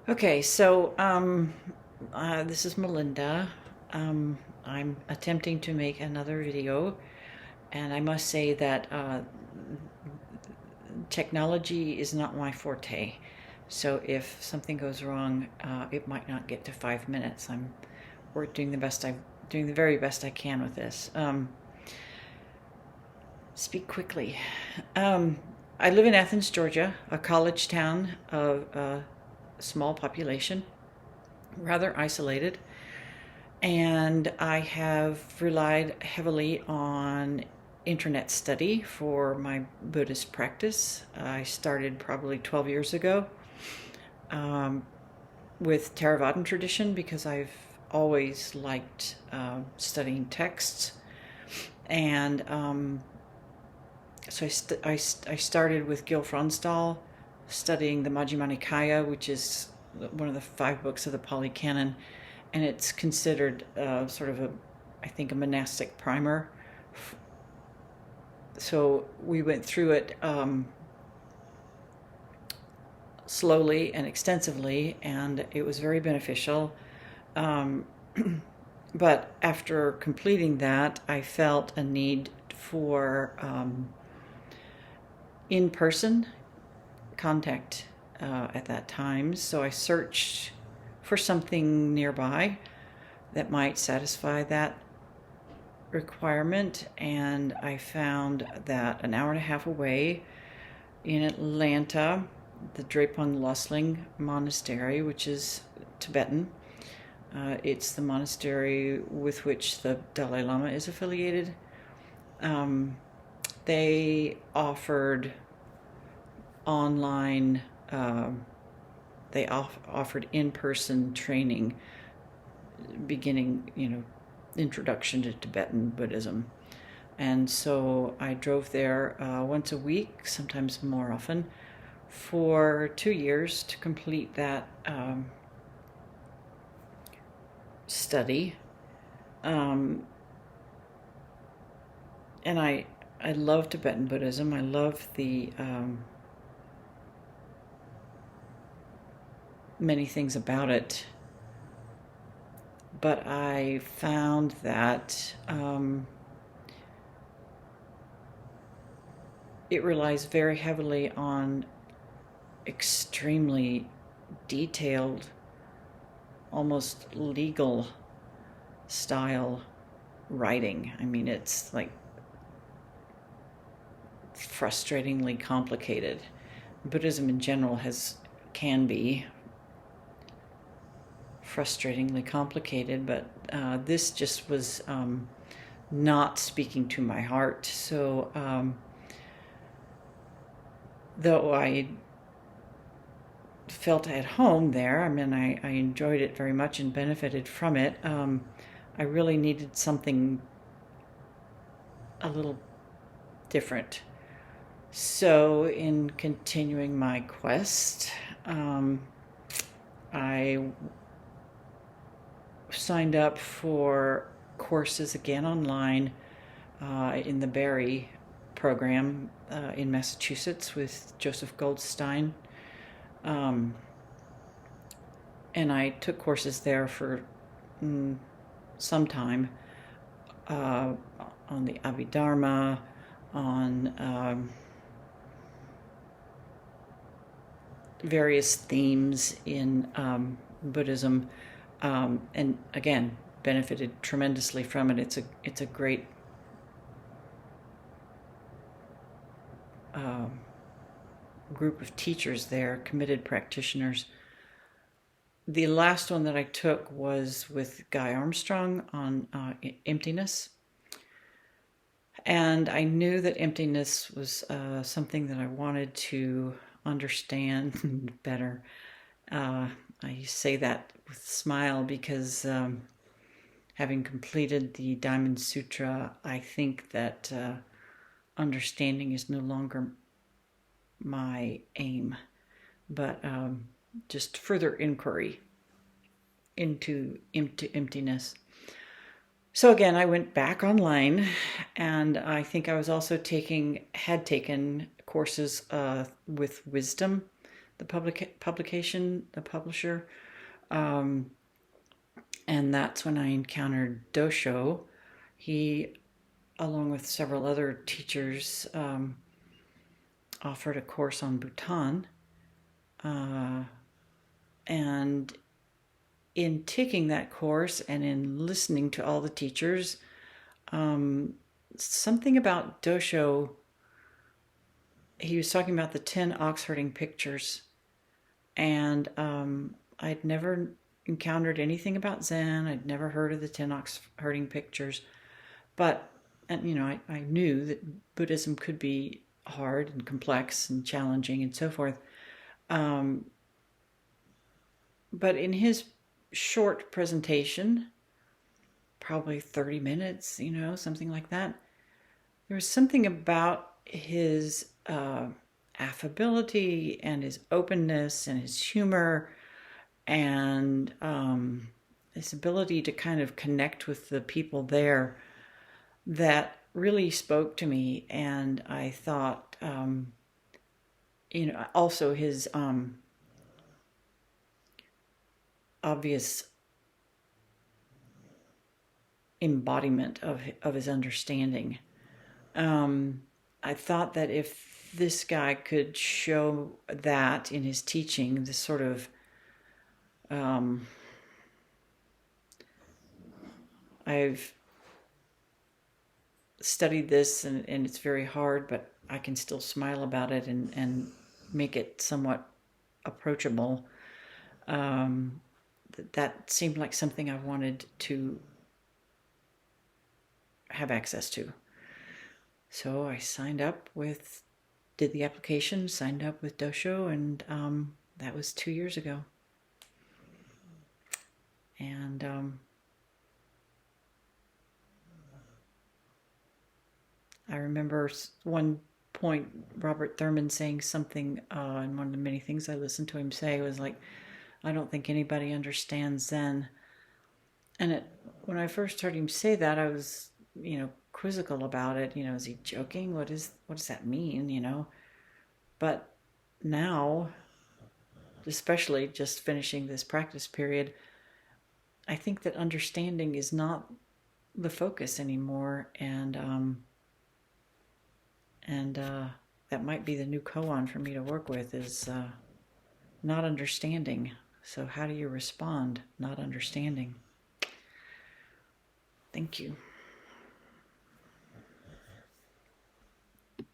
Okay, so this is Melinda. I'm attempting to make another video, and I must say that technology is not my forte. So if something goes wrong, it might not get to 5 minutes. We're doing the very best I can with this. Speak quickly. I live in Athens, Georgia, a college town of small population, rather isolated, and I have relied heavily on internet study for my Buddhist practice. I started probably 12 years ago with Theravadan tradition because I've always liked studying texts, and so I started with Gil Fronsdal, studying the Majjhima Nikaya, which is one of the 5 books of the Pali Canon, and it's considered sort of I think, a monastic primer. So we went through it slowly and extensively, and it was very beneficial. But after completing that, I felt a need for in-person contact at that time. So I searched for something nearby that might satisfy that requirement, and I found that an hour and a half away in Atlanta, the Drepung Losling Monastery, which is Tibetan. It's the monastery with which the Dalai Lama is affiliated. They offered online, they offered in-person training, beginning, introduction to Tibetan Buddhism. And so I drove there once a week, sometimes more often, for 2 years to complete that study. And I love Tibetan Buddhism. I love the many things about it. But I found that it relies very heavily on extremely detailed, almost legal style writing. I mean, it's like frustratingly complicated. Buddhism in general can be frustratingly complicated, but this just was not speaking to my heart. So though I felt at home there, I mean, I enjoyed it very much and benefited from it, I really needed something a little different. So in continuing my quest, I signed up for courses again online in the Barry program in Massachusetts with Joseph Goldstein. And I took courses there for some time on the Abhidharma, on various themes in Buddhism, and again benefited tremendously from it. It's a great group of teachers there, committed practitioners. The last one that I took was with Guy Armstrong on emptiness. And I knew that emptiness was something that I wanted to understand better. I say that with a smile because having completed the Diamond Sutra, I think that understanding is no longer my aim, but just further inquiry into emptiness. So again, I went back online, and I think I was also had taken courses with wisdom, the publisher. Um, and that's when I encountered Dosho. He, along with several other teachers, offered a course on Bhutan. And in taking that course and in listening to all the teachers, something about Dosho, he was talking about the 10 ox herding pictures. And I'd never encountered anything about Zen. I'd never heard of the 10 ox herding pictures. But, and, you know, I knew that Buddhism could be hard and complex and challenging and so forth. But in his short presentation, probably 30 minutes, you know, something like that, there was something about his affability and his openness and his humor and his ability to kind of connect with the people there that really spoke to me. And I thought, you know, also his obvious embodiment of his understanding. I thought that if this guy could show that in his teaching, this sort of I've studied this and it's very hard, but I can still smile about it and make it somewhat approachable. That seemed like something I wanted to have access to. So I did the application, signed up with Dosho, and that was 2 years ago. And I remember one point Robert Thurman saying something, and one of the many things I listened to him say was like, I don't think anybody understands Zen. And when I first heard him say that, I was, you know, quizzical about it. You know, is he joking? What does that mean, you know? But now, especially just finishing this practice period, I think that understanding is not the focus anymore. And that might be the new koan for me to work with, is not understanding. So how do you respond? Not understanding. Thank you.